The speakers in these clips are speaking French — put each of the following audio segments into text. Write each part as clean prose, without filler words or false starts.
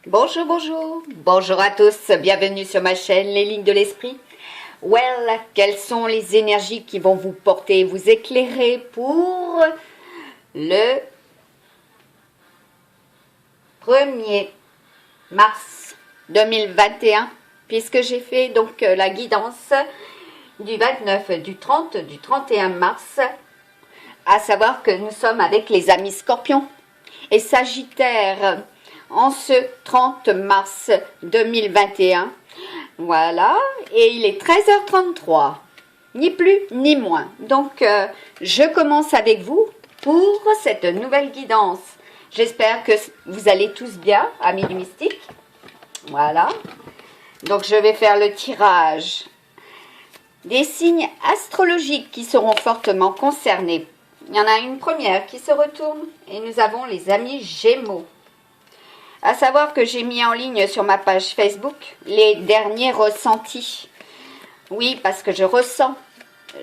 Bonjour, bonjour, bonjour à tous, bienvenue sur ma chaîne Les Lignes de l'Esprit. Well, quelles sont les énergies qui vont vous porter, vous éclairer pour le 1er mars 2021, puisque j'ai fait donc la guidance du 29, du 30, du 31 mars, à savoir que nous sommes avec les amis Scorpions et Sagittaire en ce 30 mars 2021. Voilà, et il est 13h33, ni plus ni moins. Donc, je commence avec vous pour cette nouvelle guidance. J'espère que vous allez tous bien, amis du mystique. Voilà, donc je vais faire le tirage des signes astrologiques qui seront fortement concernés. Il y en a une première qui se retourne et nous avons les amis Gémeaux. À savoir que j'ai mis en ligne sur ma page Facebook les derniers ressentis. Oui, parce que je ressens.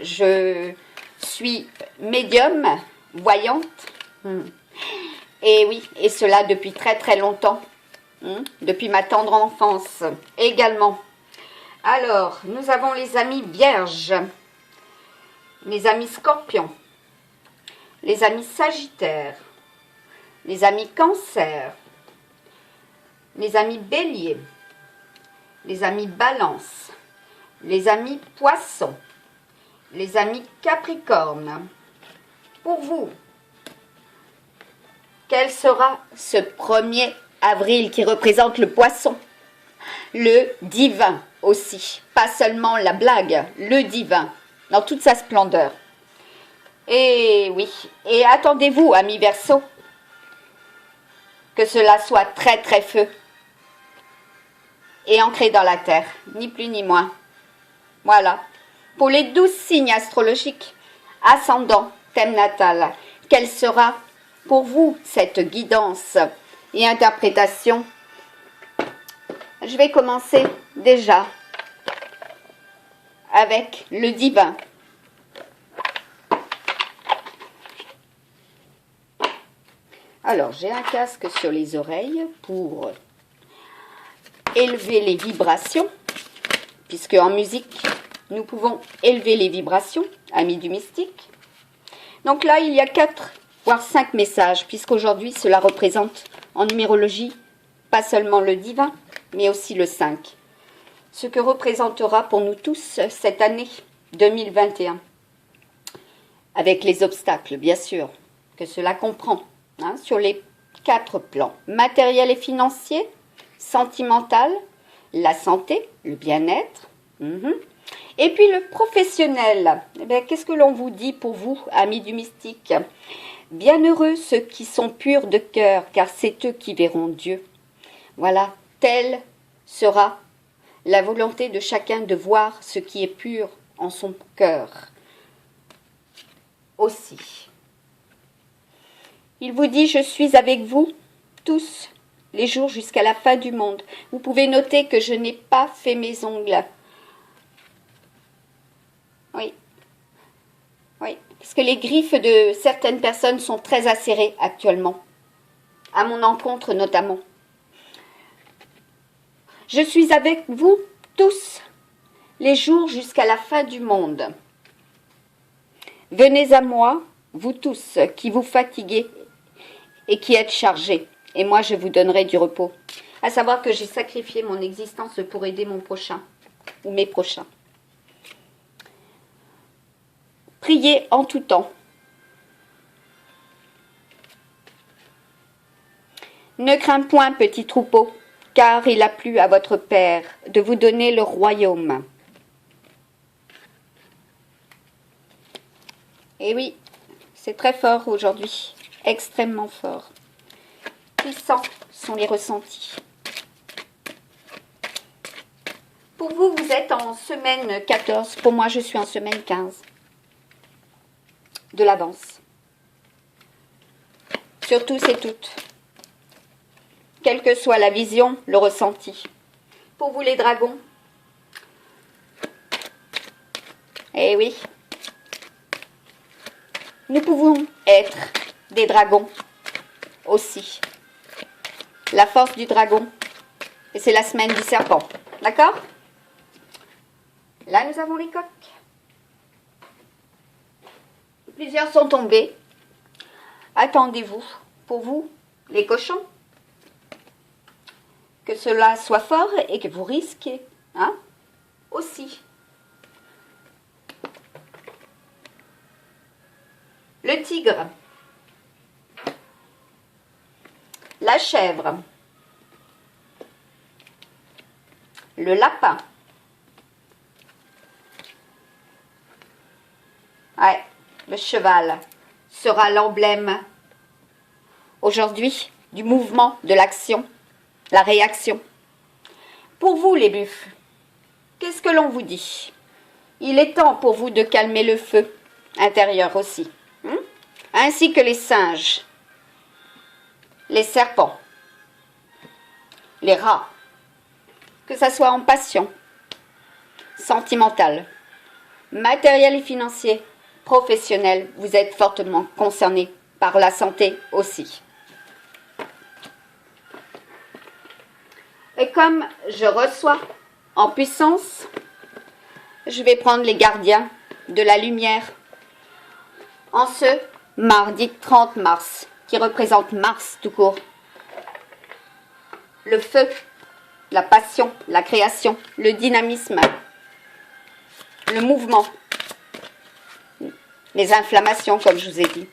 Je suis médium, voyante. Et oui, et cela depuis très très longtemps. Depuis ma tendre enfance également. Alors, nous avons les amis Vierges, les amis Scorpions, les amis Sagittaires, les amis Cancer, les amis Bélier, les amis Balance, les amis Poissons, les amis Capricorne. Pour vous, quel sera ce 1er avril qui représente le poisson? Le divin aussi, pas seulement la blague, le divin, dans toute sa splendeur. Et oui, et attendez-vous, amis Verseaux, que cela soit très très feu et ancré dans la terre, ni plus ni moins. Voilà. Pour les 12 signes astrologiques, ascendant, thème natal, quelle sera pour vous cette guidance et interprétation? Je vais commencer déjà avec le divin. Alors, j'ai un casque sur les oreilles pour élever les vibrations, puisque en musique, nous pouvons élever les vibrations, amis du mystique. Donc là, il y a 4, voire 5 messages, puisqu'aujourd'hui, cela représente en numérologie, pas seulement le divin, mais aussi le 5. Ce que représentera pour nous tous cette année 2021. Avec les obstacles, bien sûr, que cela comprend, sur les 4 plans. Matériel et financier, sentimental, la santé, le bien-être, et puis le professionnel. Qu'est-ce que l'on vous dit pour vous, amis du mystique? Bienheureux ceux qui sont purs de cœur, car c'est eux qui verront Dieu. Voilà, telle sera la volonté de chacun de voir ce qui est pur en son cœur aussi. Il vous dit, je suis avec vous tous les jours jusqu'à la fin du monde. Vous pouvez noter que je n'ai pas fait mes ongles. Oui. Oui, parce que les griffes de certaines personnes sont très acérées actuellement. À mon encontre notamment. Je suis avec vous tous les jours jusqu'à la fin du monde. Venez à moi, vous tous qui vous fatiguez et qui êtes chargés, et moi je vous donnerai du repos. À savoir que j'ai sacrifié mon existence pour aider mon prochain, ou mes prochains. Priez en tout temps. Ne crains point, petit troupeau, car il a plu à votre Père de vous donner le royaume. Et oui, c'est très fort aujourd'hui, extrêmement fort. Puissants sont les ressentis. Pour vous, vous êtes en semaine 14, pour moi je suis en semaine 15 de l'avance. Sur tous et toutes. Quelle que soit la vision, le ressenti. Pour vous les dragons. Eh oui. Nous pouvons être des dragons aussi. La force du dragon Et c'est la semaine du serpent. D'accord? Là, nous avons les coqs. Plusieurs sont tombés. Attendez-vous, pour vous, les cochons, que cela soit fort et que vous risquez, hein, aussi. Le tigre, la chèvre, le lapin, ouais, le cheval sera l'emblème aujourd'hui du mouvement, de l'action, la réaction. Pour vous les buffles, qu'est-ce que l'on vous dit? Il est temps pour vous de calmer le feu intérieur aussi, ainsi que les singes, les serpents, les rats, que ça soit en passion, sentimentale, matériel et financier, professionnel, vous êtes fortement concerné par la santé aussi. Et comme je reçois en puissance, je vais prendre les gardiens de la lumière en ce mardi 30 mars, qui représente Mars tout court. Le feu, la passion, la création, le dynamisme, le mouvement, les inflammations, comme je vous ai dit.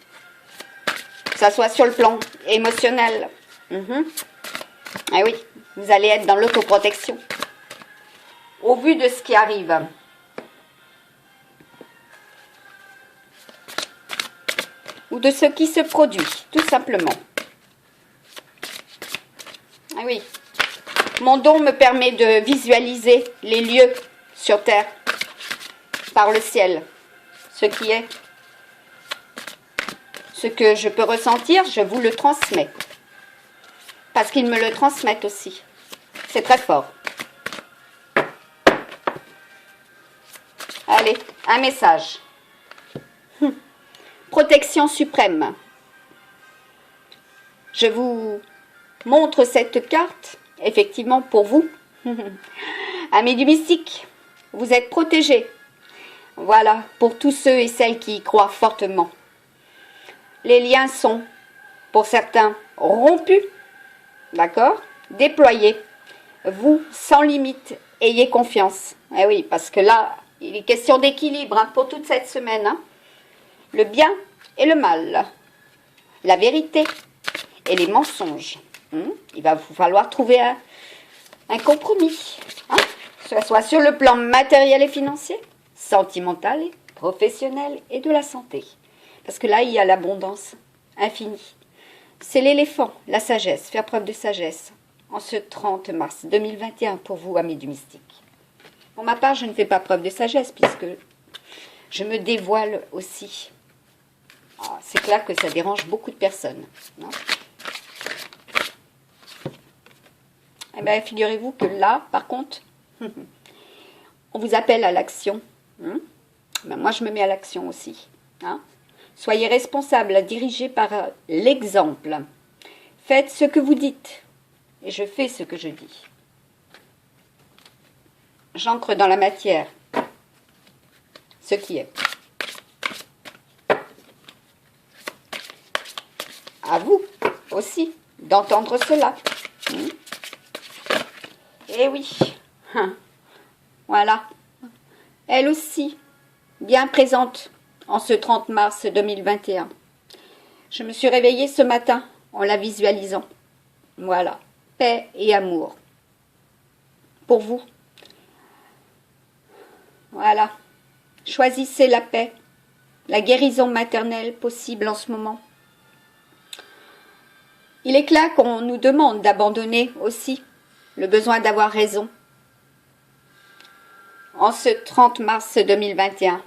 Que ça soit sur le plan émotionnel. Ah oui, vous allez être dans l'autoprotection. Au vu de ce qui arrive. Ou de ce qui se produit, tout simplement. Ah oui. Mon don me permet de visualiser les lieux sur Terre par le ciel. Ce qui est. Ce que je peux ressentir, je vous le transmets. Parce qu'ils me le transmettent aussi. C'est très fort. Allez, un message. Protection suprême. Je vous montre cette carte, effectivement, pour vous. Amis du mystique, vous êtes protégés. Voilà, pour tous ceux et celles qui y croient fortement. Les liens sont, pour certains, rompus, d'accord, déployés. Vous, sans limite, ayez confiance. Eh oui, parce que là, il est question d'équilibre pour toute cette semaine. Le bien et le mal, la vérité et les mensonges. Il va vous falloir trouver un compromis, que ce soit sur le plan matériel et financier, sentimental, professionnel et de la santé. Parce que là, il y a l'abondance infinie. C'est l'éléphant, la sagesse, faire preuve de sagesse, en ce 30 mars 2021 pour vous, amis du mystique. Pour ma part, je ne fais pas preuve de sagesse puisque je me dévoile aussi. C'est clair que ça dérange beaucoup de personnes. Non? Eh bien, figurez-vous que là, par contre, on vous appelle à l'action. Ben, moi, je me mets à l'action aussi. Soyez responsable, dirigé par l'exemple. Faites ce que vous dites. Et je fais ce que je dis. J'ancre dans la matière ce qui est. À vous aussi d'entendre cela. Eh oui. Voilà. Elle aussi, bien présente en ce 30 mars 2021. Je me suis réveillée ce matin en la visualisant. Voilà. Paix et amour. Pour vous. Voilà. Choisissez la paix, la guérison maternelle possible en ce moment. Il est clair qu'on nous demande d'abandonner aussi le besoin d'avoir raison. En ce 30 mars 2021.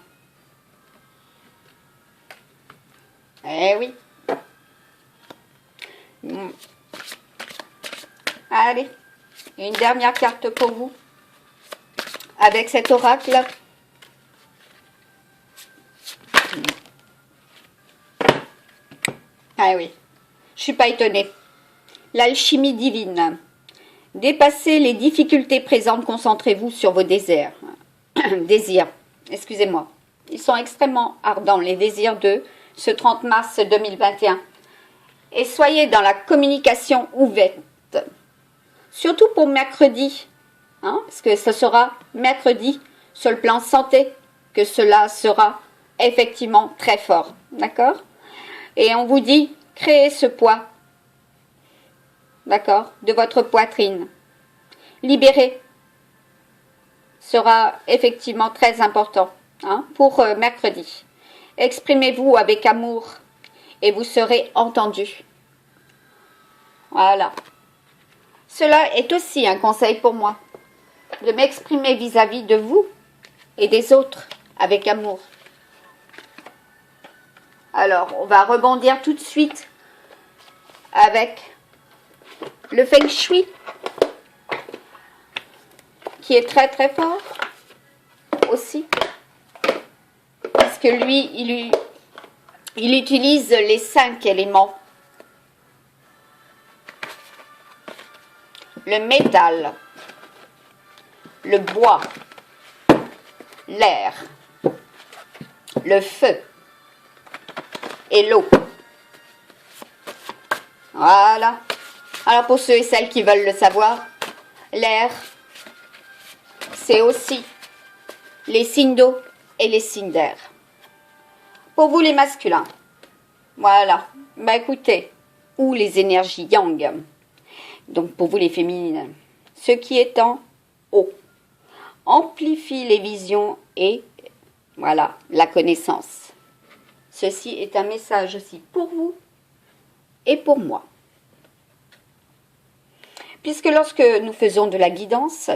Eh oui. Allez, une dernière carte pour vous. Avec cet oracle. Ah oui, je suis pas étonnée. L'alchimie divine. Dépassez les difficultés présentes, concentrez-vous sur vos désirs. Désirs, excusez-moi. Ils sont extrêmement ardents, les désirs de ce 30 mars 2021. Et soyez dans la communication ouverte. Surtout pour mercredi, hein, parce que ce sera mercredi, sur le plan santé, que cela sera effectivement très fort. D'accord? Et on vous dit, créez ce poids, d'accord, de votre poitrine. Libérez sera effectivement très important, hein, pour mercredi. Exprimez-vous avec amour et vous serez entendu. Voilà. Cela est aussi un conseil pour moi, de m'exprimer vis-à-vis de vous et des autres avec amour. Alors, on va rebondir tout de suite avec le Feng Shui, qui est très très fort aussi, parce que lui, il utilise les 5 éléments. Le métal, le bois, l'air, le feu et l'eau. Voilà. Alors pour ceux et celles qui veulent le savoir, l'air, c'est aussi les signes d'eau et les signes d'air. Pour vous les masculins, voilà, bah écoutez, ou les énergies yang. Donc pour vous les féminines, ce qui est en eau amplifie les visions et voilà, la connaissance. Ceci est un message aussi pour vous et pour moi. Puisque lorsque nous faisons de la guidance,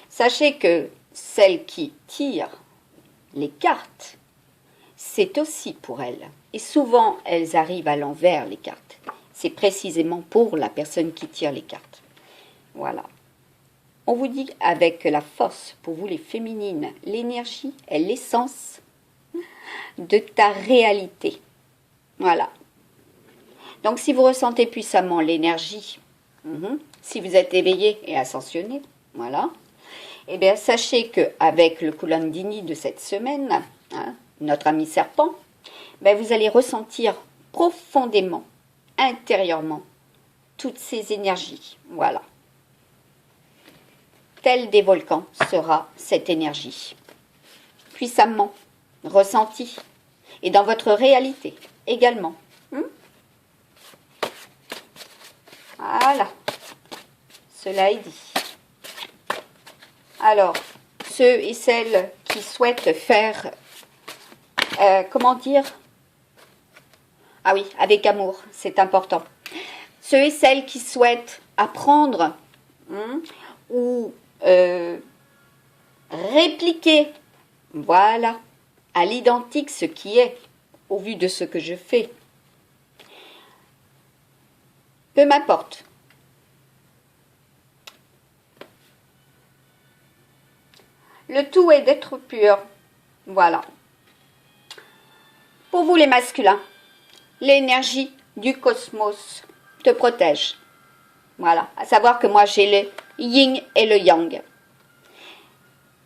sachez que celle qui tire les cartes, c'est aussi pour elles. Et souvent, elles arrivent à l'envers, les cartes. C'est précisément pour la personne qui tire les cartes. Voilà. On vous dit avec la force, pour vous les féminines, l'énergie est l'essence de ta réalité. Voilà. Donc si vous ressentez puissamment l'énergie, si vous êtes éveillé et ascensionné, voilà, eh bien sachez qu'avec le Kulandini de cette semaine, hein, notre ami serpent, ben, vous allez ressentir profondément, intérieurement, toutes ces énergies. Voilà. Tel des volcans sera cette énergie. Puissamment ressentie. Et dans votre réalité également. Voilà. Cela est dit. Alors, ceux et celles qui souhaitent faire, comment dire? Ah oui, avec amour, c'est important. Ceux et celles qui souhaitent apprendre ou répliquer, voilà, à l'identique ce qui est, au vu de ce que je fais. Peu m'importe. Le tout est d'être pur. Voilà. Pour vous les masculins, l'énergie du cosmos te protège. Voilà. À savoir que moi j'ai le yin et le yang.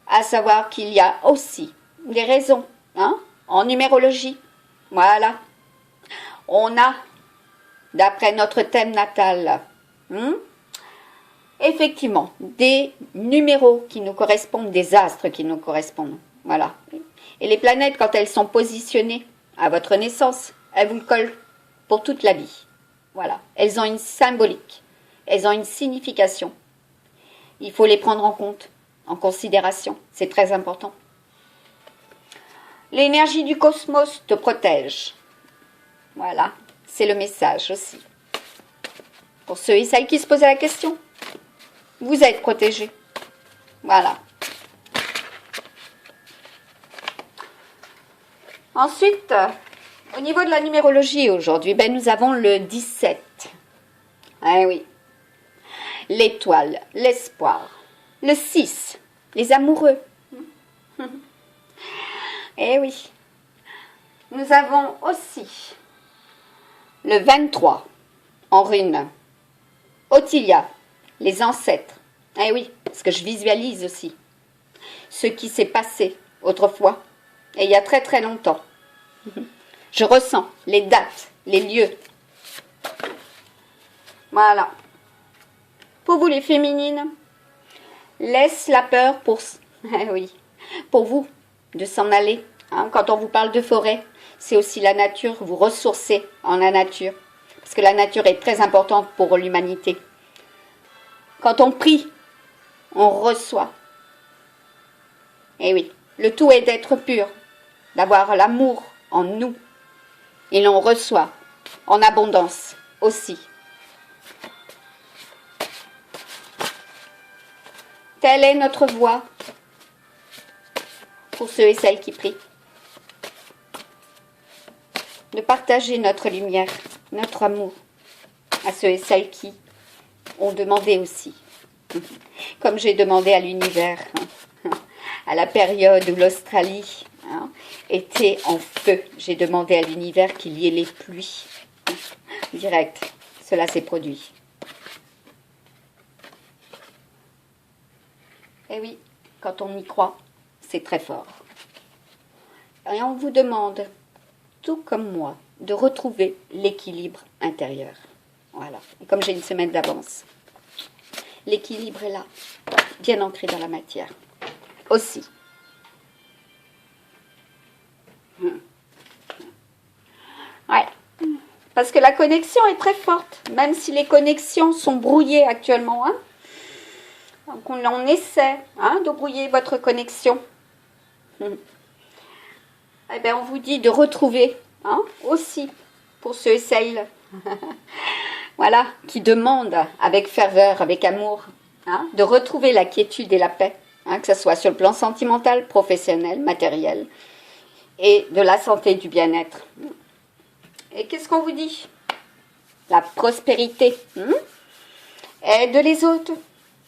À savoir qu'il y a aussi des raisons, hein, en numérologie. Voilà. On a, d'après notre thème natal, effectivement, des numéros qui nous correspondent, des astres qui nous correspondent. Voilà. Et les planètes, quand elles sont positionnées à votre naissance, elles vous le collent pour toute la vie. Voilà. Elles ont une symbolique. Elles ont une signification. Il faut les prendre en compte, en considération. C'est très important. L'énergie du cosmos te protège. Voilà. C'est le message aussi. Pour ceux et celles qui se posaient la question, vous êtes protégés. Voilà. Ensuite, au niveau de la numérologie aujourd'hui, ben nous avons le 17. Ah oui. L'étoile, l'espoir. Le 6, les amoureux. Eh oui. Nous avons aussi le 23 en rune. Ottilia, les ancêtres. Eh oui, parce que je visualise aussi ce qui s'est passé autrefois, et il y a très très longtemps. Je ressens les dates, les lieux. Voilà. Pour vous les féminines, laisse la peur pour, eh oui, pour vous de s'en aller. Hein, quand on vous parle de forêt, c'est aussi la nature, vous ressourcez en la nature. Parce que la nature est très importante pour l'humanité. Quand on prie, on reçoit. Et oui, le tout est d'être pur, d'avoir l'amour en nous. Et l'on reçoit en abondance aussi. Telle est notre voie pour ceux et celles qui prient. De partager notre lumière, notre amour à ceux et celles qui ont demandé aussi. Comme j'ai demandé à l'univers, à la période où l'Australie était en feu. J'ai demandé à l'univers qu'il y ait les pluies. Direct, cela s'est produit. Et oui, quand on y croit, c'est très fort. Et on vous demande, tout comme moi, de retrouver l'équilibre intérieur. Voilà. Et comme j'ai une semaine d'avance, l'équilibre est là, bien ancré dans la matière. Aussi. Ouais. Parce que la connexion est très forte, même si les connexions sont brouillées actuellement. Hein. Donc on essaie de brouiller votre connexion. Eh bien, on vous dit de retrouver aussi, pour ceux et celles voilà, qui demandent avec ferveur, avec amour, de retrouver la quiétude et la paix, que ce soit sur le plan sentimental, professionnel, matériel, et de la santé, du bien-être. Et qu'est-ce qu'on vous dit? La prospérité. Aide les autres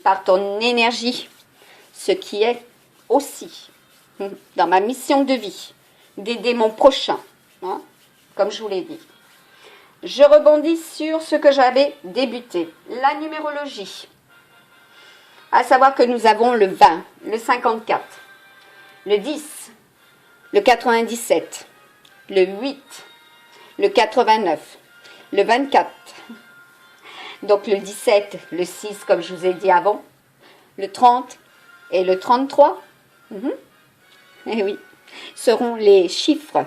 par ton énergie, ce qui est aussi dans ma mission de vie, d'aider mon prochain, comme je vous l'ai dit. Je rebondis sur ce que j'avais débuté, la numérologie. À savoir que nous avons le 20, le 54, le 10, le 97, le 8, le 89, le 24, donc le 17, le 6 comme je vous ai dit avant, le 30 et le 33. Eh oui, seront les chiffres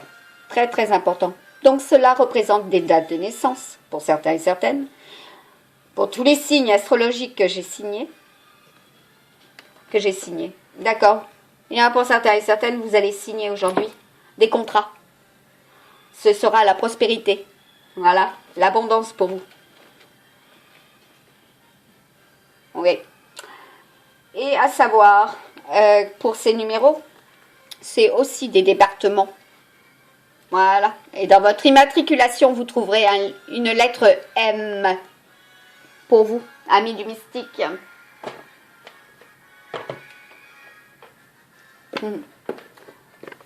très très importants. Donc cela représente des dates de naissance pour certains et certaines, pour tous les signes astrologiques que j'ai signés. D'accord. Il y en a pour certains et certaines, vous allez signer aujourd'hui des contrats. Ce sera la prospérité. Voilà, l'abondance pour vous. Oui. Et à savoir, pour ces numéros, c'est aussi des départements. Voilà. Et dans votre immatriculation, vous trouverez une lettre M pour vous, amis du mystique.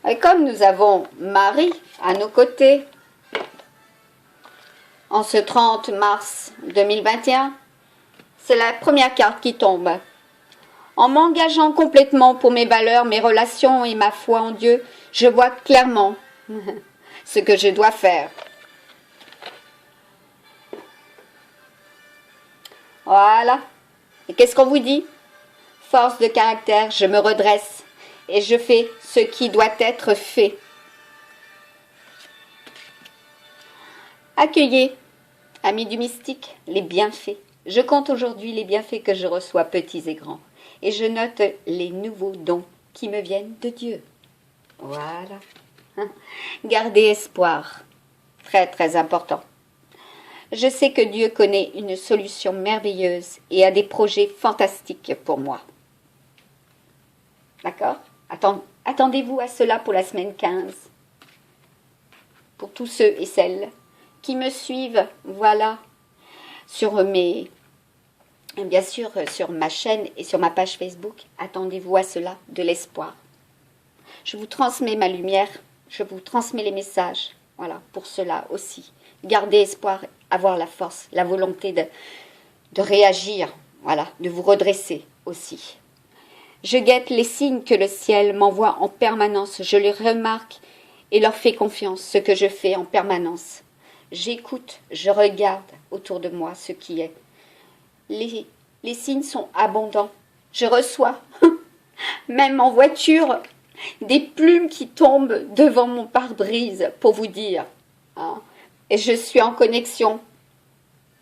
Et comme nous avons Marie à nos côtés, en ce 30 mars 2021, c'est la première carte qui tombe. En m'engageant complètement pour mes valeurs, mes relations et ma foi en Dieu, je vois clairement ce que je dois faire. Voilà. Et qu'est-ce qu'on vous dit? Force de caractère, je me redresse et je fais ce qui doit être fait. Accueillez, amis du mystique, les bienfaits. Je compte aujourd'hui les bienfaits que je reçois, petits et grands. Et je note les nouveaux dons qui me viennent de Dieu. Voilà. Gardez espoir. Très, très important. Je sais que Dieu connaît une solution merveilleuse et a des projets fantastiques pour moi. D'accord? Attendez-vous à cela pour la semaine 15. Pour tous ceux et celles qui me suivent, voilà, bien sûr, sur ma chaîne et sur ma page Facebook, attendez-vous à cela, de l'espoir. Je vous transmets ma lumière, je vous transmets les messages, voilà, pour cela aussi. Gardez espoir, avoir la force, la volonté de réagir, voilà, de vous redresser aussi. Je guette les signes que le ciel m'envoie en permanence, je les remarque et leur fais confiance, ce que je fais en permanence. J'écoute, je regarde autour de moi ce qui est. Les signes sont abondants. Je reçois, même en voiture, des plumes qui tombent devant mon pare-brise, pour vous dire. Hein. Et je suis en connexion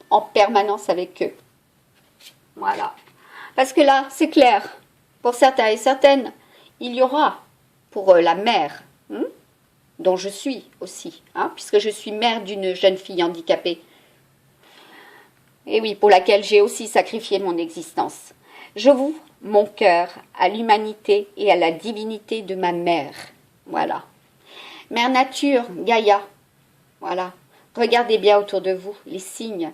en permanence avec eux. Voilà. Parce que là, c'est clair, pour certains et certaines, il y aura pour la mère, dont je suis aussi, puisque je suis mère d'une jeune fille handicapée, et oui, pour laquelle j'ai aussi sacrifié mon existence. J'ouvre mon cœur à l'humanité et à la divinité de ma mère. Voilà. Mère Nature, Gaïa. Voilà. Regardez bien autour de vous les signes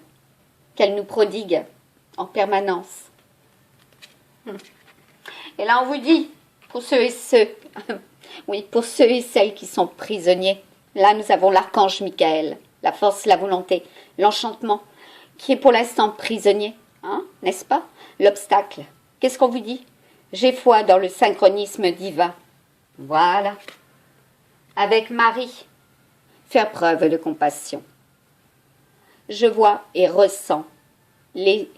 qu'elle nous prodigue en permanence. Et là, on vous dit, pour ceux et ceux, oui, pour ceux et celles qui sont prisonniers, là, nous avons l'archange Michael, la force, la volonté, l'enchantement, qui est pour l'instant prisonnier, n'est-ce pas? L'obstacle. Qu'est-ce qu'on vous dit? J'ai foi dans le synchronisme divin. Voilà. Avec Marie, faire preuve de compassion. Je vois et ressens les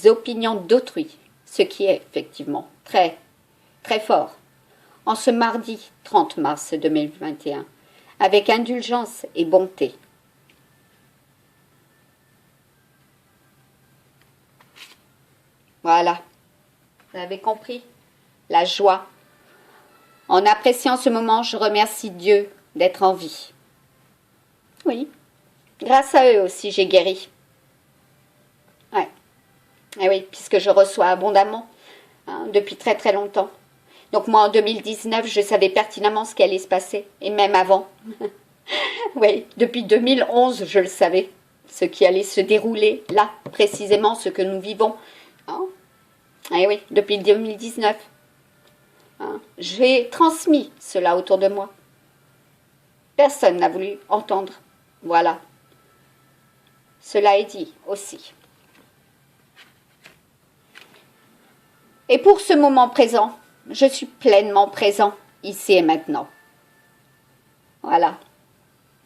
opinions d'autrui, ce qui est effectivement très, très fort. En ce mardi 30 mars 2021, avec indulgence et bonté. Voilà, vous avez compris? La joie. En appréciant ce moment, je remercie Dieu d'être en vie. Oui, grâce à eux aussi, j'ai guéri. Ouais. Et oui, puisque je reçois abondamment depuis très très longtemps. Donc moi, en 2019, je savais pertinemment ce qui allait se passer, et même avant. Oui, depuis 2011, je le savais, ce qui allait se dérouler là, précisément ce que nous vivons. Et oui, depuis 2019. J'ai transmis cela autour de moi. Personne n'a voulu entendre. Voilà. Cela est dit aussi. Et pour ce moment présent, je suis pleinement présent, ici et maintenant. Voilà.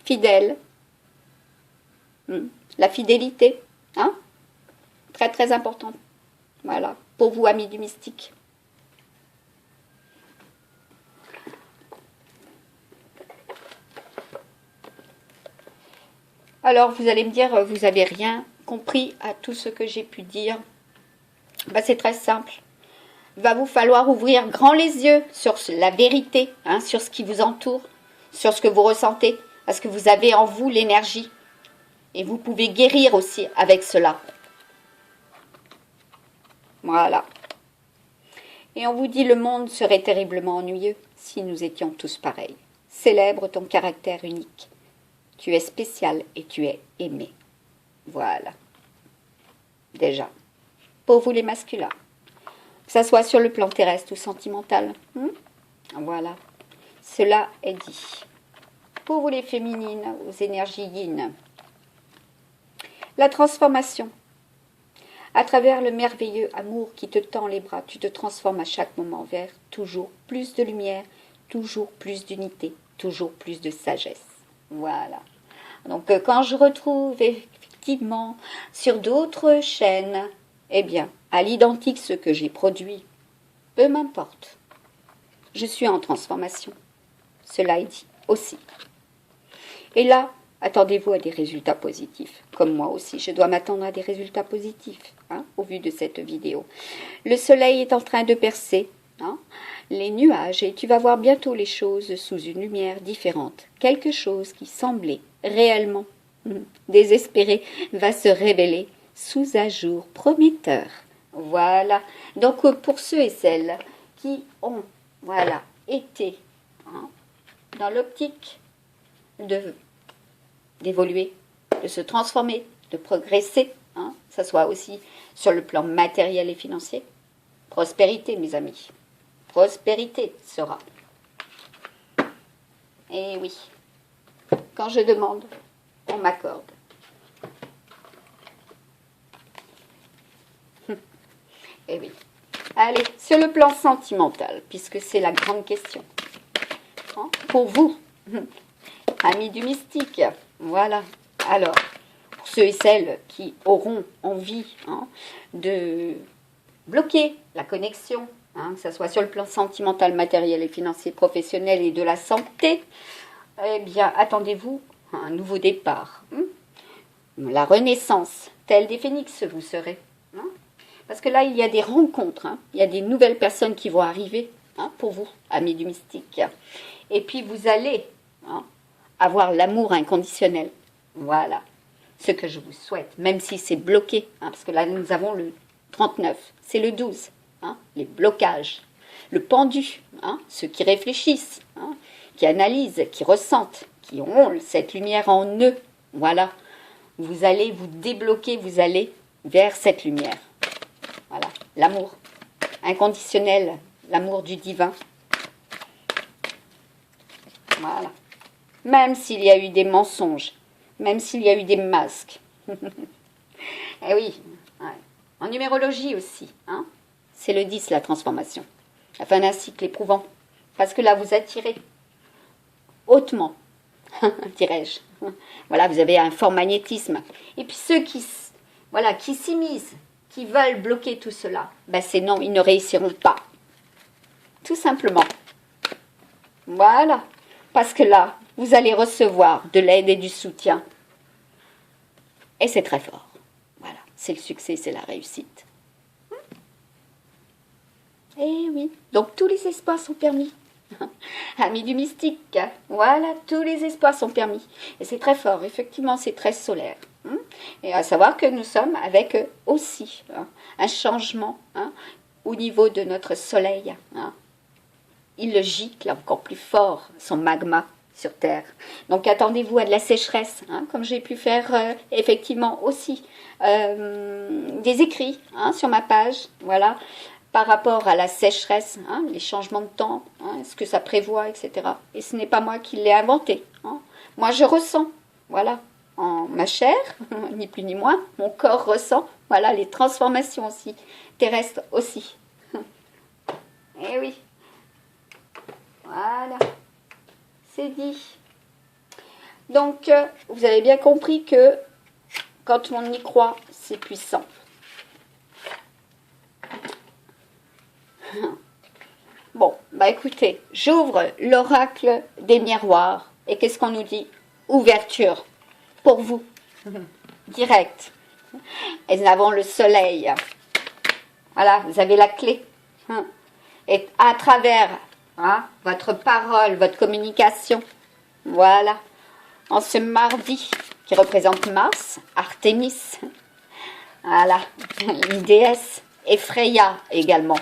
Fidèle. La fidélité, très très importante. Voilà, pour vous, amis du mystique. Alors, vous allez me dire, vous n'avez rien compris à tout ce que j'ai pu dire. C'est très simple. Il va vous falloir ouvrir grand les yeux sur la vérité, sur ce qui vous entoure, sur ce que vous ressentez, parce que vous avez en vous l'énergie. Et vous pouvez guérir aussi avec cela. Voilà. Et on vous dit, le monde serait terriblement ennuyeux si nous étions tous pareils. Célèbre ton caractère unique. Tu es spécial et tu es aimé. Voilà. Déjà. Pour vous les masculins. Que ça soit sur le plan terrestre ou sentimental. Voilà. Cela est dit. Pour vous les féminines, aux énergies yin. La transformation. À travers le merveilleux amour qui te tend les bras, tu te transformes à chaque moment vers toujours plus de lumière, toujours plus d'unité, toujours plus de sagesse. Voilà. Donc quand je retrouve effectivement sur d'autres chaînes, eh bien, à l'identique ce que j'ai produit, peu m'importe. Je suis en transformation. Cela est dit aussi. Et là, attendez-vous à des résultats positifs. Comme moi aussi, je dois m'attendre à des résultats positifs, au vu de cette vidéo. Le soleil est en train de percer les nuages et tu vas voir bientôt les choses sous une lumière différente. Quelque chose qui semblait réellement désespéré va se révéler sous un jour prometteur. Voilà. Donc pour ceux et celles qui ont été dans l'optique d'évoluer, de se transformer, de progresser, que ce soit aussi sur le plan matériel et financier. Prospérité, mes amis. Prospérité sera. Et oui, quand je demande, on m'accorde. Eh oui. Allez, sur le plan sentimental, puisque c'est la grande question. Hein, pour vous, amis du mystique, voilà. Alors, pour ceux et celles qui auront envie de bloquer la connexion, que ce soit sur le plan sentimental, matériel et financier, professionnel et de la santé, eh bien, attendez-vous à un nouveau départ. La renaissance, telle des phénix, vous serez. Parce que là, il y a des rencontres, il y a des nouvelles personnes qui vont arriver pour vous, amis du mystique. Et puis, vous allez avoir l'amour inconditionnel. Voilà, ce que je vous souhaite, même si c'est bloqué. Parce que là, nous avons le 39, c'est le 12, les blocages. Le pendu, ceux qui réfléchissent, qui analysent, qui ressentent, qui ont cette lumière en eux. Voilà, vous allez vous débloquer, vous allez vers cette lumière. Voilà, l'amour inconditionnel, l'amour du divin. Voilà. Même s'il y a eu des mensonges, même s'il y a eu des masques. Eh oui, ouais. En numérologie aussi, c'est le 10 la transformation. La fin d'un cycle éprouvant. Parce que là, vous attirez hautement, dirais-je. Voilà, vous avez un fort magnétisme. Et puis ceux qui s'immiscent, qui veulent bloquer tout cela, c'est non, ils ne réussiront pas. Tout simplement. Voilà. Parce que là, vous allez recevoir de l'aide et du soutien. Et c'est très fort. Voilà. C'est le succès, c'est la réussite. Eh oui. Donc tous les espoirs sont permis. Amis du mystique. Voilà, tous les espoirs sont permis. Et c'est très fort. Effectivement, c'est très solaire. Et à savoir que nous sommes avec aussi un changement au niveau de notre soleil. Il le gicle encore plus fort, son magma sur Terre. Donc attendez-vous à de la sécheresse, comme j'ai pu faire effectivement aussi des écrits sur ma page, voilà, par rapport à la sécheresse, les changements de temps, ce que ça prévoit, etc. Et ce n'est pas moi qui l'ai inventé. Moi je ressens, voilà. En ma chair, ni plus ni moins, mon corps ressent, voilà, les transformations aussi, terrestres aussi. Eh oui, voilà, c'est dit. Donc, vous avez bien compris que quand on y croit, c'est puissant. Bon, écoutez, j'ouvre l'oracle des miroirs. Et qu'est-ce qu'on nous dit? Ouverture. Pour vous, direct. Et nous avons le soleil. Voilà, vous avez la clé. Et à travers votre parole, votre communication, voilà, en ce mardi qui représente Mars, Artémis, voilà, une déesse, et Freya également,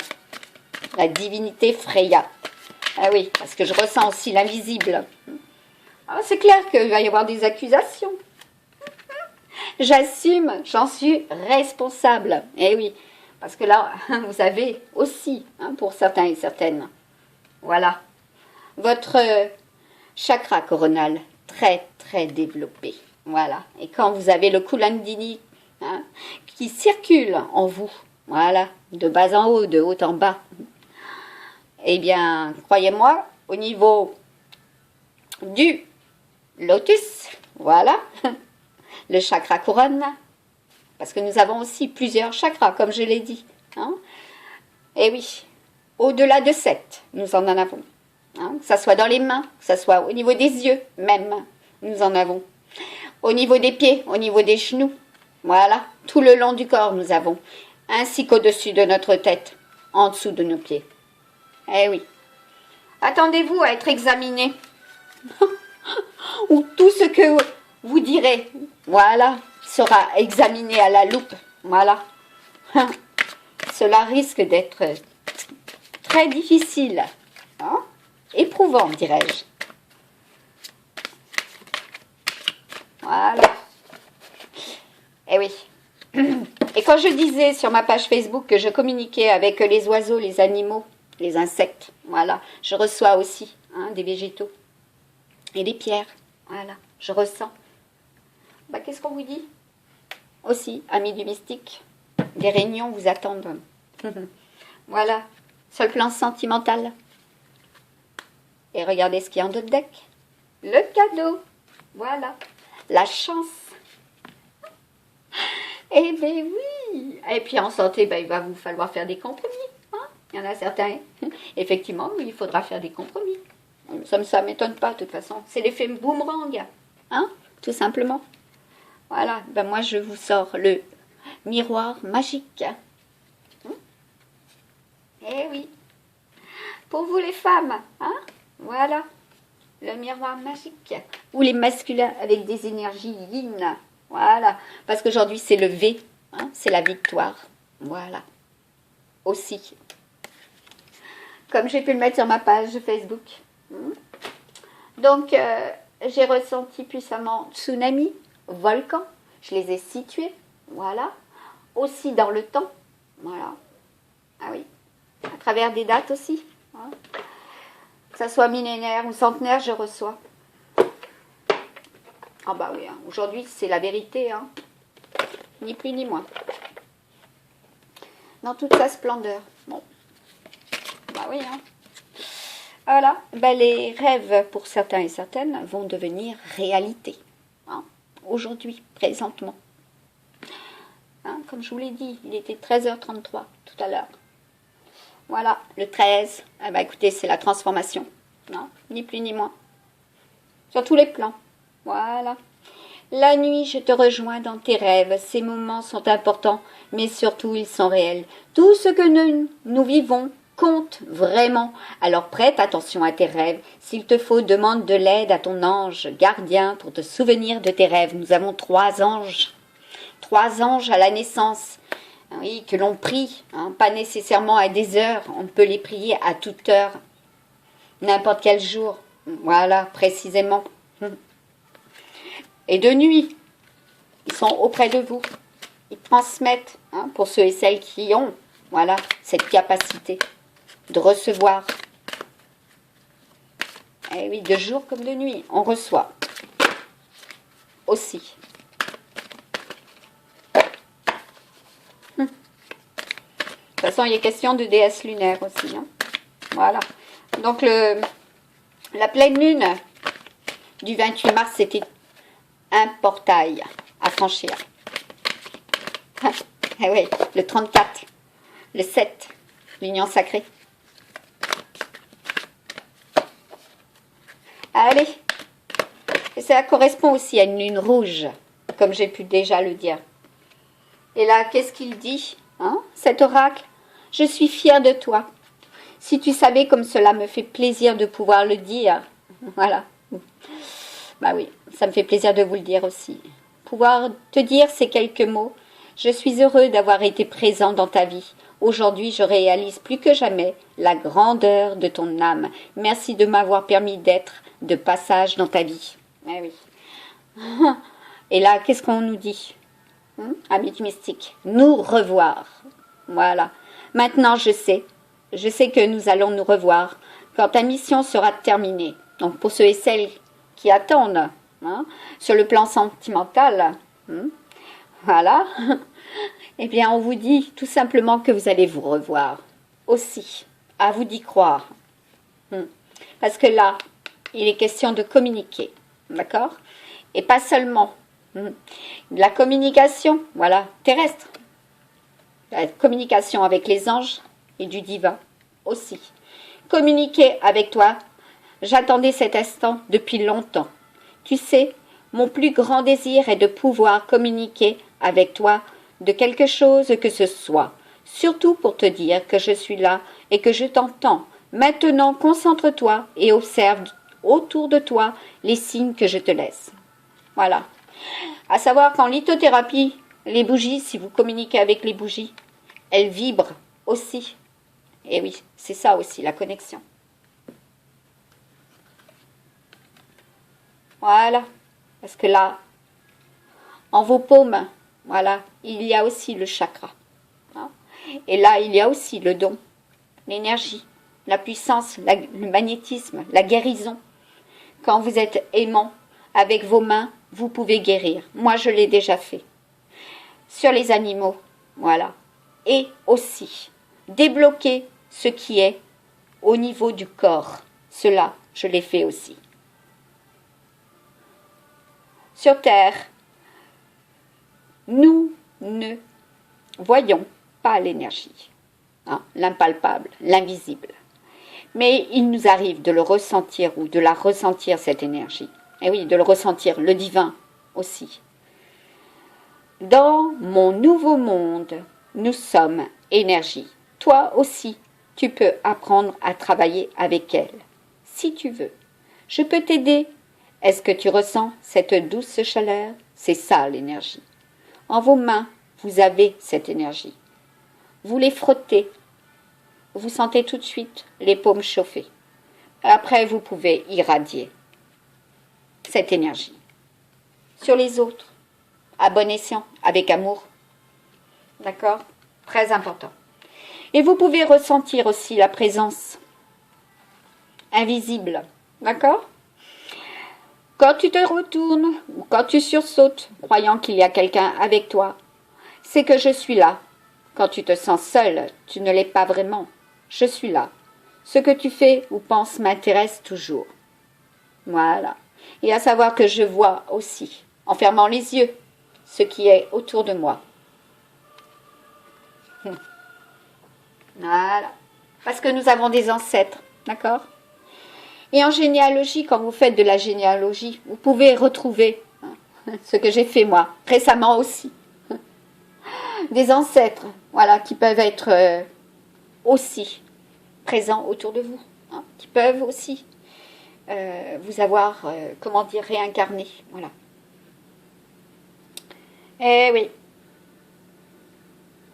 la divinité Freya. Ah oui, parce que je ressens aussi l'invisible. C'est clair qu'il va y avoir des accusations. J'assume, j'en suis responsable. Eh oui, parce que là, vous avez aussi, pour certains et certaines, voilà, votre chakra coronal très, très développé. Voilà, et quand vous avez le Kundalini qui circule en vous, voilà, de bas en haut, de haut en bas, eh bien, croyez-moi, au niveau du lotus, voilà, le chakra couronne, parce que nous avons aussi plusieurs chakras, comme je l'ai dit. Et oui, au-delà de 7, nous en avons. Que ce soit dans les mains, que ce soit au niveau des yeux, même, nous en avons. Au niveau des pieds, au niveau des genoux, voilà, tout le long du corps, nous avons. Ainsi qu'au-dessus de notre tête, en dessous de nos pieds. Eh oui. Attendez-vous à être examiné. Ou tout ce que vous direz, voilà, sera examiné à la loupe. Voilà. Cela risque d'être très difficile. Éprouvant, dirais-je. Voilà. Eh oui. Et quand je disais sur ma page Facebook que je communiquais avec les oiseaux, les animaux, les insectes, voilà, je reçois aussi des végétaux et des pierres. Voilà, je ressens. Qu'est-ce qu'on vous dit? Aussi, amis du mystique, des réunions vous attendent. Voilà, sur le plan sentimental. Et regardez ce qu'il y a en d'autres deck. Le cadeau. Voilà, la chance. Eh bien oui. Et puis en santé, ben, il va vous falloir faire des compromis. Hein, il y en a certains. Effectivement, oui, il faudra faire des compromis. Ça ne m'étonne pas, de toute façon. C'est l'effet boomerang. Hein, tout simplement. Voilà, ben moi je vous sors le miroir magique. Eh oui. Pour vous les femmes, hein, voilà. Le miroir magique. Ou les masculins avec des énergies yin. Voilà. Parce qu'aujourd'hui, c'est le V. Hein, c'est la victoire. Voilà. Aussi. Comme j'ai pu le mettre sur ma page Facebook. Donc, j'ai ressenti puissamment tsunami, volcan. Je les ai situés. Voilà. Aussi dans le temps. Voilà. Ah oui. À travers des dates aussi. Hein. Que ça soit millénaire ou centenaire, je reçois. Ah bah oui, hein. Aujourd'hui, c'est la vérité. Hein. Ni plus ni moins. Dans toute sa splendeur. Bon. Bah oui, hein. Voilà. Ben, les rêves, pour certains et certaines, vont devenir réalité. Hein. Aujourd'hui, présentement. Hein, comme je vous l'ai dit, il était 13h33 tout à l'heure. Voilà, le 13. Eh ben, écoutez, c'est la transformation. Non, ni plus ni moins. Sur tous les plans. Voilà. La nuit, je te rejoins dans tes rêves. Ces moments sont importants, mais surtout, ils sont réels. Tout ce que nous vivons compte vraiment. Alors prête attention à tes rêves. S'il te faut, demande de l'aide à ton ange gardien pour te souvenir de tes rêves. Nous avons 3 anges. 3 anges à la naissance. Oui, que l'on prie, hein, pas nécessairement à des heures, on peut les prier à toute heure, n'importe quel jour, voilà, précisément. Et de nuit, ils sont auprès de vous, ils transmettent, hein, pour ceux et celles qui ont, voilà, cette capacité de recevoir. Et oui, de jour comme de nuit, on reçoit aussi. De toute façon, il est question de déesse lunaire aussi. Hein. Voilà. Donc, la pleine lune du 28 mars, c'était un portail à franchir. Eh oui, le 34, le 7, l'union sacrée. Allez. Et ça correspond aussi à une lune rouge, comme j'ai pu déjà le dire. Et là, qu'est-ce qu'il dit, hein, cet oracle? Je suis fière de toi. Si tu savais comme cela me fait plaisir de pouvoir le dire. Voilà. Bah oui, ça me fait plaisir de vous le dire aussi. Pouvoir te dire ces quelques mots. Je suis heureux d'avoir été présent dans ta vie. Aujourd'hui, je réalise plus que jamais la grandeur de ton âme. Merci de m'avoir permis d'être de passage dans ta vie. Eh oui. Et là, qu'est-ce qu'on nous dit, amis du mystique? Nous revoir. Voilà. Maintenant, je sais que nous allons nous revoir quand ta mission sera terminée. Donc, pour ceux et celles qui attendent, hein, sur le plan sentimental, voilà, eh bien, on vous dit tout simplement que vous allez vous revoir aussi. À vous d'y croire. Parce que là, il est question de communiquer, d'accord? Et pas seulement de la communication, voilà, terrestre. La communication avec les anges et du divin aussi. Communiquer avec toi, j'attendais cet instant depuis longtemps. Tu sais, mon plus grand désir est de pouvoir communiquer avec toi de quelque chose que ce soit. Surtout pour te dire que je suis là et que je t'entends. Maintenant, concentre-toi et observe autour de toi les signes que je te laisse. Voilà. À savoir qu'en lithothérapie, les bougies, si vous communiquez avec les bougies, elles vibrent aussi. Et oui, c'est ça aussi, la connexion. Voilà. Parce que là, en vos paumes, voilà, il y a aussi le chakra. Hein. Et là, il y a aussi le don, l'énergie, la puissance, le magnétisme, la guérison. Quand vous êtes aimant, avec vos mains, vous pouvez guérir. Moi, je l'ai déjà fait. Sur les animaux, voilà. Et aussi, débloquer ce qui est au niveau du corps. Cela, je l'ai fait aussi. Sur Terre, nous ne voyons pas l'énergie, hein, l'impalpable, l'invisible. Mais il nous arrive de le ressentir ou de la ressentir, cette énergie. Et oui, de le ressentir, le divin aussi. Dans mon nouveau monde, nous sommes énergie. Toi aussi, tu peux apprendre à travailler avec elle, si tu veux. Je peux t'aider. Est-ce que tu ressens cette douce chaleur? C'est ça l'énergie. En vos mains, vous avez cette énergie. Vous les frottez. Vous sentez tout de suite les paumes chauffer. Après, vous pouvez irradier cette énergie sur les autres, à bon escient, avec amour. D'accord? Très important. Et vous pouvez ressentir aussi la présence invisible. D'accord? Quand tu te retournes ou quand tu sursautes, croyant qu'il y a quelqu'un avec toi, c'est que je suis là. Quand tu te sens seul, tu ne l'es pas vraiment. Je suis là. Ce que tu fais ou penses m'intéresse toujours. Voilà. Et à savoir que je vois aussi, en fermant les yeux, ce qui est autour de moi. Voilà. Parce que nous avons des ancêtres, d'accord? Et en généalogie, quand vous faites de la généalogie, vous pouvez retrouver ce que j'ai fait moi, récemment aussi. Des ancêtres, voilà, qui peuvent être aussi présents autour de vous, hein, qui peuvent aussi vous avoir, comment dire, réincarné, voilà. Eh oui.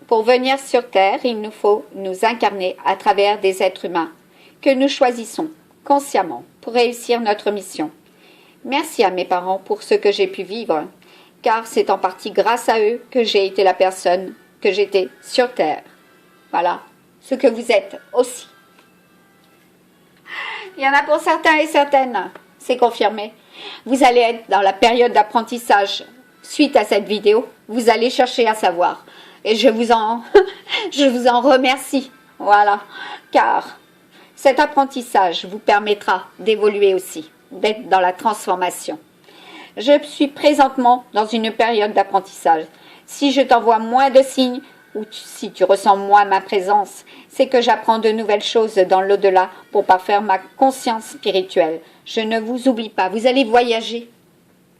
Pour venir sur Terre, il nous faut nous incarner à travers des êtres humains que nous choisissons consciemment pour réussir notre mission. Merci à mes parents pour ce que j'ai pu vivre, car c'est en partie grâce à eux que j'ai été la personne que j'étais sur Terre. Voilà, ce que vous êtes aussi. Il y en a pour certains et certaines, c'est confirmé. Vous allez être dans la période d'apprentissage suite à cette vidéo. Vous allez chercher à savoir. Et je vous en remercie. Voilà, car cet apprentissage vous permettra d'évoluer aussi, d'être dans la transformation. Je suis présentement dans une période d'apprentissage. Si je t'envoie moins de signes, ou si tu ressens moins ma présence, c'est que j'apprends de nouvelles choses dans l'au-delà pour parfaire ma conscience spirituelle. Je ne vous oublie pas, vous allez voyager.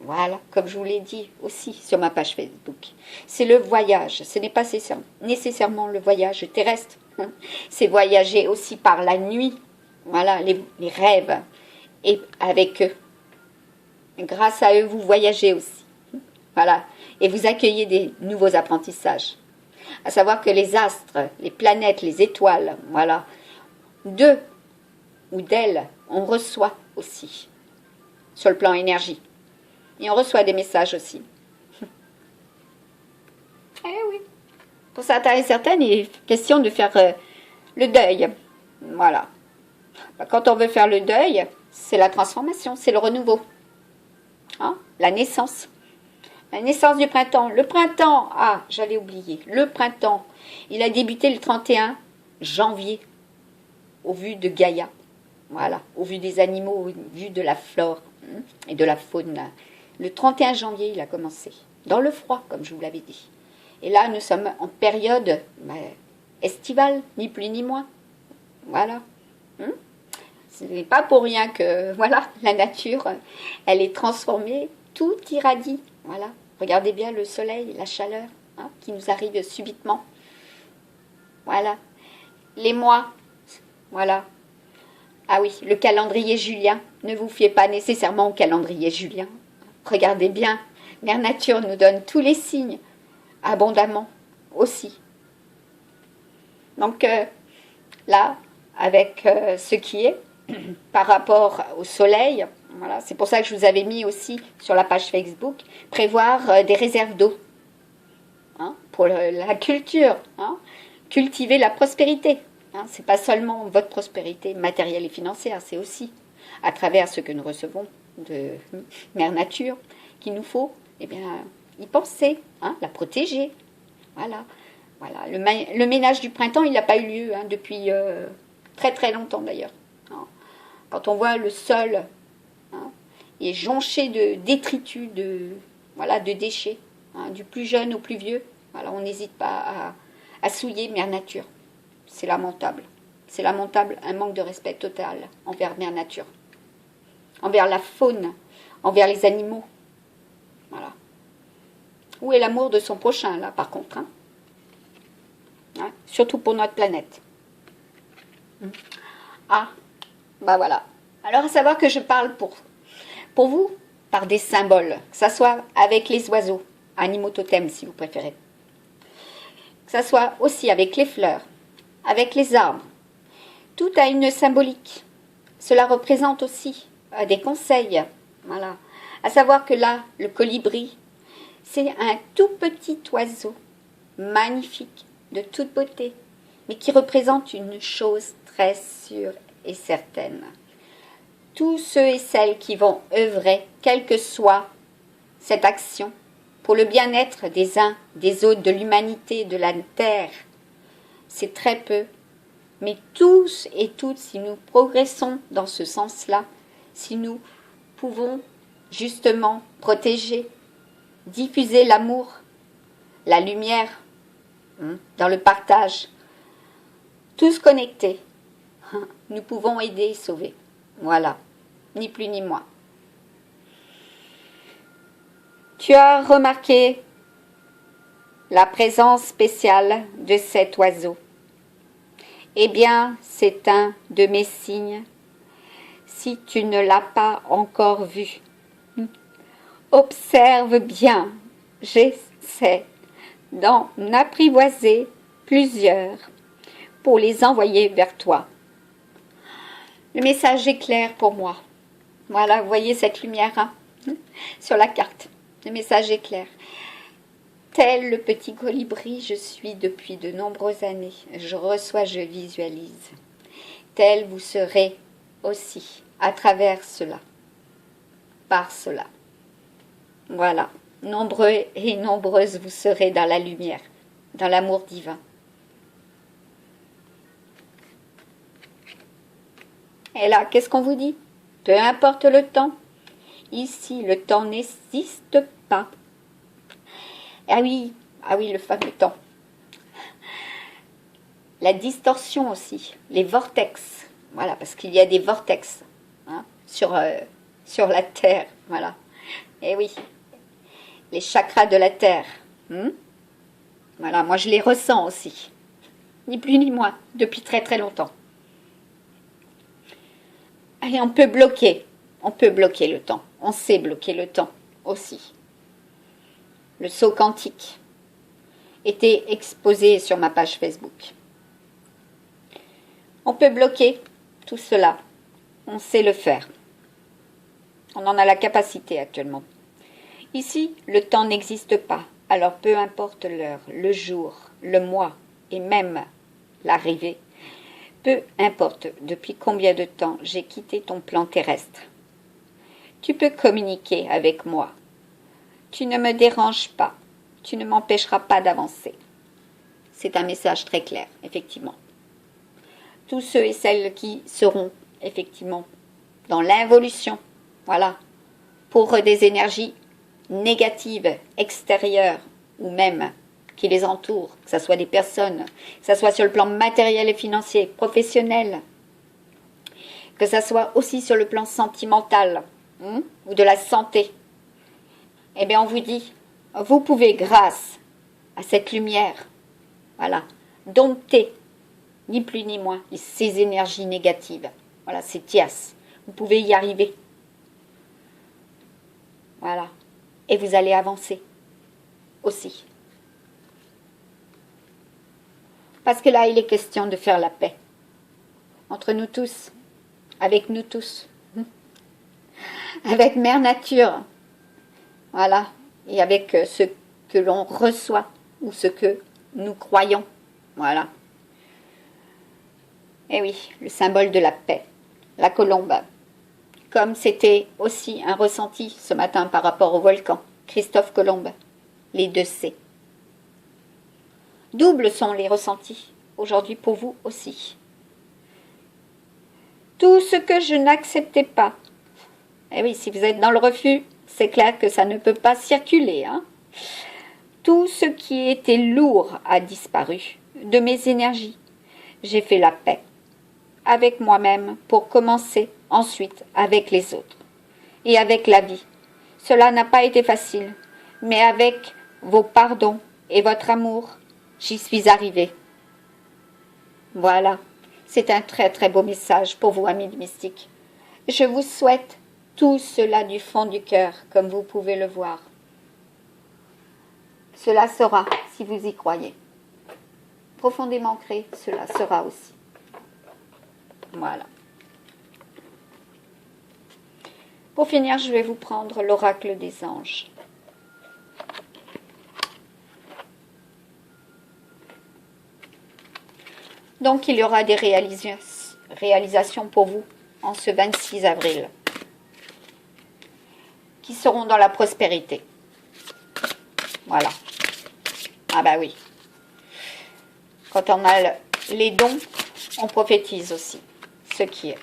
Voilà, comme je vous l'ai dit aussi sur ma page Facebook. C'est le voyage, ce n'est pas nécessairement le voyage terrestre. C'est voyager aussi par la nuit. Voilà, les rêves. Et avec eux. Grâce à eux, vous voyagez aussi. Voilà. Et vous accueillez des nouveaux apprentissages. À savoir que les astres, les planètes, les étoiles, voilà, d'eux ou d'elles, on reçoit aussi. Sur le plan énergie. Et on reçoit des messages aussi. Eh oui. Pour certains et certaines, il est question de faire le deuil. Voilà. Quand on veut faire le deuil, c'est la transformation, c'est le renouveau. Hein? La naissance. La naissance du printemps. Le printemps, ah, j'allais oublier. Le printemps, il a débuté le 31 janvier, au vu de Gaïa. Voilà, au vu des animaux, au vu de la flore et de la faune. Le 31 janvier, il a commencé, dans le froid, comme je vous l'avais dit. Et là, nous sommes en période estivale, ni plus ni moins. Voilà. Ce n'est pas pour rien que, voilà, la nature, elle est transformée, tout irradie. Voilà. Regardez bien le soleil, la chaleur qui nous arrive subitement. Voilà. Les mois, voilà. Ah oui, le calendrier julien. Ne vous fiez pas nécessairement au calendrier julien. Regardez bien, Mère Nature nous donne tous les signes, abondamment aussi. Donc là, avec ce qui est, par rapport au soleil, voilà, c'est pour ça que je vous avais mis aussi sur la page Facebook, prévoir des réserves d'eau pour la culture, cultiver la prospérité. C'est pas seulement votre prospérité matérielle et financière, c'est aussi à travers ce que nous recevons de Mère Nature qu'il nous faut y penser, la protéger, voilà, Voilà, le ménage du printemps, il n'a pas eu lieu hein, depuis très très longtemps d'ailleurs. Hein. Quand on voit le sol, hein, il est jonché de détritus, voilà, de déchets, hein, du plus jeune au plus vieux. Voilà, on n'hésite pas à souiller Mère Nature. C'est lamentable. C'est lamentable, un manque de respect total envers Mère Nature, envers la faune, envers les animaux. Voilà. Où est l'amour de son prochain, là, par contre hein? Hein, surtout pour notre planète. Ah, bah voilà. Alors, à savoir que je parle pour vous par des symboles, que ça soit avec les oiseaux, animaux totems si vous préférez, que ça soit aussi avec les fleurs, avec les arbres. Tout a une symbolique. Cela représente aussi des conseils. Voilà. À savoir que là, le colibri, c'est un tout petit oiseau, magnifique, de toute beauté, mais qui représente une chose très sûre et certaine. Tous ceux et celles qui vont œuvrer, quelle que soit cette action, pour le bien-être des uns, des autres, de l'humanité, de la terre, c'est très peu. Mais tous et toutes, si nous progressons dans ce sens-là, si nous pouvons justement protéger, diffuser l'amour, la lumière, dans le partage, tous connectés, nous pouvons aider et sauver. Voilà, ni plus ni moins. Tu as remarqué la présence spéciale de cet oiseau. Eh bien, c'est un de mes signes. Si tu ne l'as pas encore vu, observe bien. J'essaie d'en apprivoiser plusieurs pour les envoyer vers toi. Le message est clair pour moi. Voilà, vous voyez cette lumière hein, sur la carte. Le message est clair. Tel le petit colibri, je suis depuis de nombreuses années. Je reçois, je visualise. Tel vous serez aussi à travers cela, par cela. Voilà, nombreux et nombreuses vous serez dans la lumière, dans l'amour divin. Et là, qu'est-ce qu'on vous dit? Peu importe le temps. Ici, le temps n'existe pas. Ah oui, le fameux temps. La distorsion aussi, les vortex. Voilà, parce qu'il y a des vortex hein, sur la Terre. Voilà. Et oui, les chakras de la Terre. Voilà, moi je les ressens aussi. Ni plus ni moins, depuis très très longtemps. Allez, on peut bloquer le temps. On sait bloquer le temps aussi. Le saut quantique était exposé sur ma page Facebook. On peut bloquer tout cela. On sait le faire. On en a la capacité actuellement. Ici, le temps n'existe pas. Alors peu importe l'heure, le jour, le mois et même l'arrivée, peu importe depuis combien de temps j'ai quitté ton plan terrestre. Tu peux communiquer avec moi. Tu ne me déranges pas. Tu ne m'empêcheras pas d'avancer. C'est un message très clair, effectivement. Tous ceux et celles qui seront, effectivement, dans l'involution, voilà, pour des énergies négatives, extérieures, ou même qui les entourent, que ce soit des personnes, que ce soit sur le plan matériel et financier, professionnel, que ce soit aussi sur le plan sentimental, ou de la santé, eh bien on vous dit, vous pouvez grâce à cette lumière, voilà, dompter, ni plus ni moins, ces énergies négatives. Voilà, ces tias. Vous pouvez y arriver. Voilà. Et vous allez avancer aussi. Parce que là, il est question de faire la paix. Entre nous tous. Avec nous tous. Avec Mère Nature. Voilà. Et avec ce que l'on reçoit. Ou ce que nous croyons. Voilà. Et oui, le symbole de la paix. La colombe. Comme c'était aussi un ressenti ce matin par rapport au volcan. Christophe Colomb. Les deux C. Doubles sont les ressentis aujourd'hui pour vous aussi. Tout ce que je n'acceptais pas. Eh oui, si vous êtes dans le refus, c'est clair que ça ne peut pas circuler, hein. Tout ce qui était lourd a disparu de mes énergies. J'ai fait la paix avec moi-même pour commencer ensuite avec les autres et avec la vie. Cela n'a pas été facile, mais avec vos pardons et votre amour, j'y suis arrivée. Voilà, c'est un très très beau message pour vous, amis mystiques. Je vous souhaite tout cela du fond du cœur, comme vous pouvez le voir. Cela sera, si vous y croyez. Profondément ancré, cela sera aussi. Voilà. Pour finir, je vais vous prendre l'oracle des anges. Donc, il y aura des réalisations pour vous en ce 26 avril, qui seront dans la prospérité. Voilà. Ah bah oui. Quand on a les dons, on prophétise aussi ce qui est.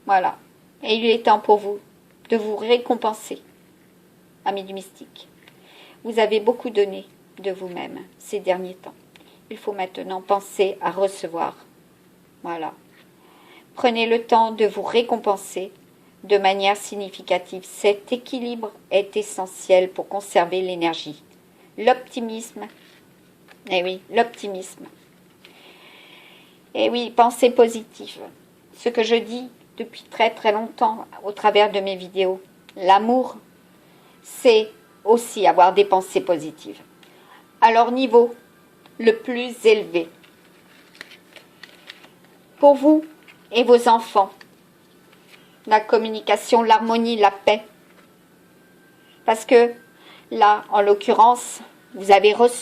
Voilà. Et il est temps pour vous de vous récompenser, amis du mystique. Vous avez beaucoup donné de vous-même ces derniers temps. Il faut maintenant penser à recevoir. Voilà. Prenez le temps de vous récompenser de manière significative. Cet équilibre est essentiel pour conserver l'énergie. L'optimisme. Eh oui, l'optimisme. Eh oui, pensée positive. Ce que je dis depuis très très longtemps au travers de mes vidéos. L'amour, c'est aussi avoir des pensées positives. À leur niveau le plus élevé. Pour vous et vos enfants, la communication, l'harmonie, la paix. Parce que là, en l'occurrence, vous avez reçu